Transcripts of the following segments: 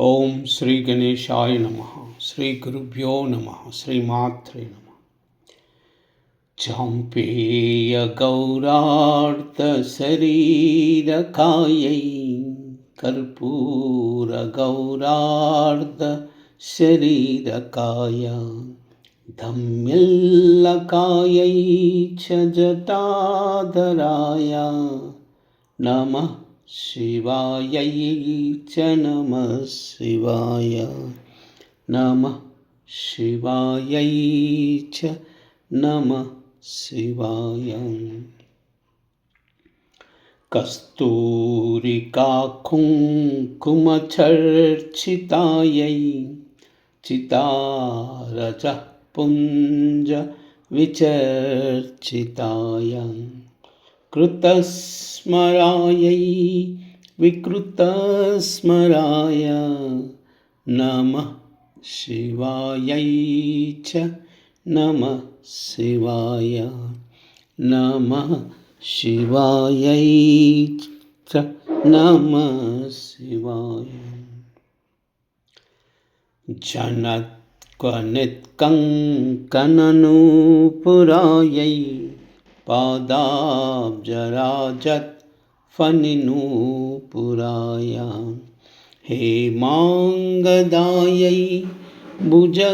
ఓం శ్రీ గణేశాయ నమః. శ్రీ గురుభ్యో నమః. శ్రీమాత్రే నమః. చాంపేయ గౌరార్ధ శరీరకాయై కర్పూర గౌరార్ధ శరీరకాయ ధమ్మిల్లకాయై చ జటాధరాయ నమః శివాయై చ నమః శివాయ నమః శివాయై చ నమః శివాయ. కస్తూరికా కుంకుమచర్చితాయై చితారజ పుంజ విచర్చితాయ కృతస్మరాయై వికృతస్మరాయ నమః శివాయై చ నమః శివాయ నమః శివాయై చ నమః శివాయ. జనత్కనిత్కంకణనూపురాయై పాదాబ్జరాజత్ ఫణినూపురాయ హేమాంగదాయై భుజగాంగదాయ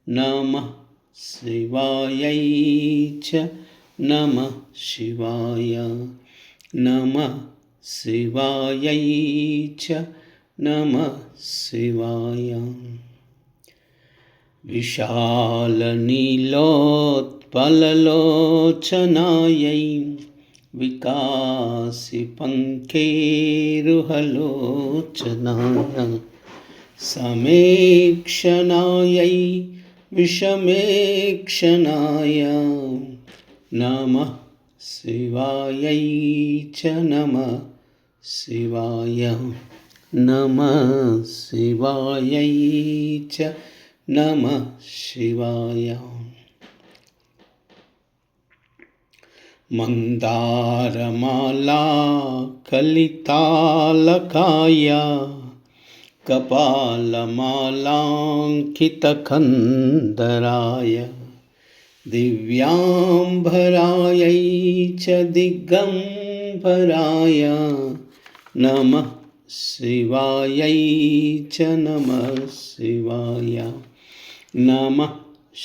నమః శివాయై చ నమః శివాయ నమః శివాయై చ నమః శివాయ. విశాలనీలోత్పలలోచనాయై వికాసిపంకేరుహలోచనాయ సమేక్షణాయై విషమేక్షణాయ నమః శివాయై చ నమః శివాయ నమః శివాయై చ నమః శివాయ. మందారమాలా కలితాలకాయ కపాలమాలాంకితకందరాయ దివ్యాంబరాయై చ దిగంబరాయ నమః శివాయై చ నమః శివాయ నమః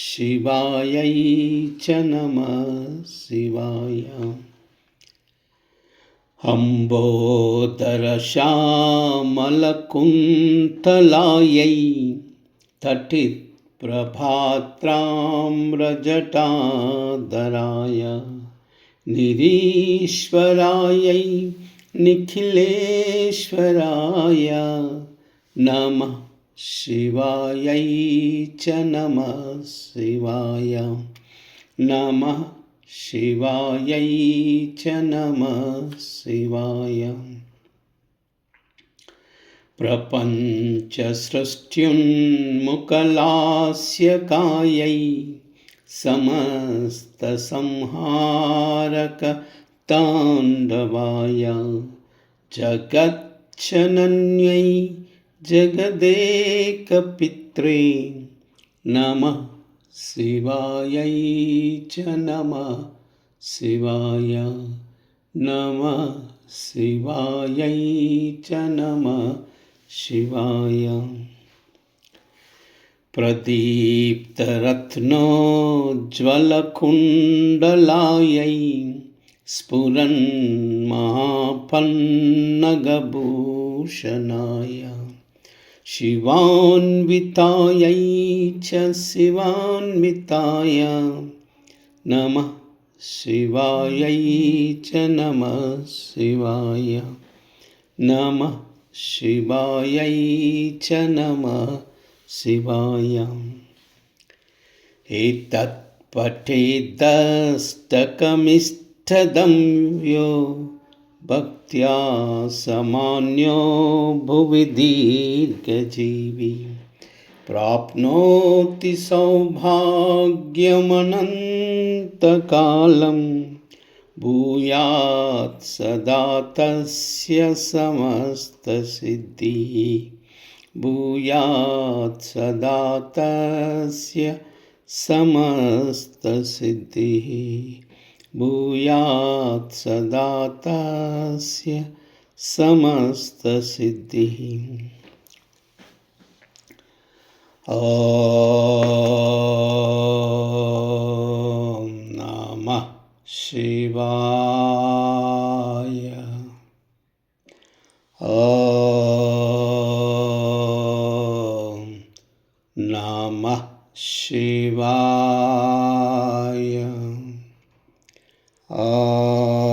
శివాయై చ నమః శివాయ. అంబోదరశ్యామలకుంతలాయై తటిత్ప్రభాత్రామ్రజటాధరాయ నిరీశ్వరాయై నిఖిలేశ్వరాయ నమః శివాయై చ నమః శివాయ నమః శివాయై చ నమః శివాయ. ప్రపంచసృష్ట్యున్ముఖలాస్యకాయై సమస్తసంహారక తాండవాయ జగచ్చనన్యై జగదేకపిత్రే నమః శివాయై చ నమః శివాయ నమః శివాయై చ నమః శివాయ. ప్రదీప్తరత్నోజ్వలకుండలాయై స్ఫురన్మహాపన్నగభూషణాయ శివాన్వితాయై చ శివాన్వితాయ నమః శివాయై చ నమః శివాయ నమః శివాయై చ నమః శివాయ. ఏతత్ పఠేదష్టకమిష్టదమ్యో భక్త్యా సమాన్యో భువి దీర్ఘజీవి ప్రాప్నోతి సౌభాగ్యమనంతకాలం भूयात् सदा तस्य समस्तसिद्धिः भूयात् सदा तस्य समस्तसिद्धिः भूयात् सदा तस्य समस्तसिद्धिः। ॐ नमः शिवाय। ॐ नमः शिवाय। ॐ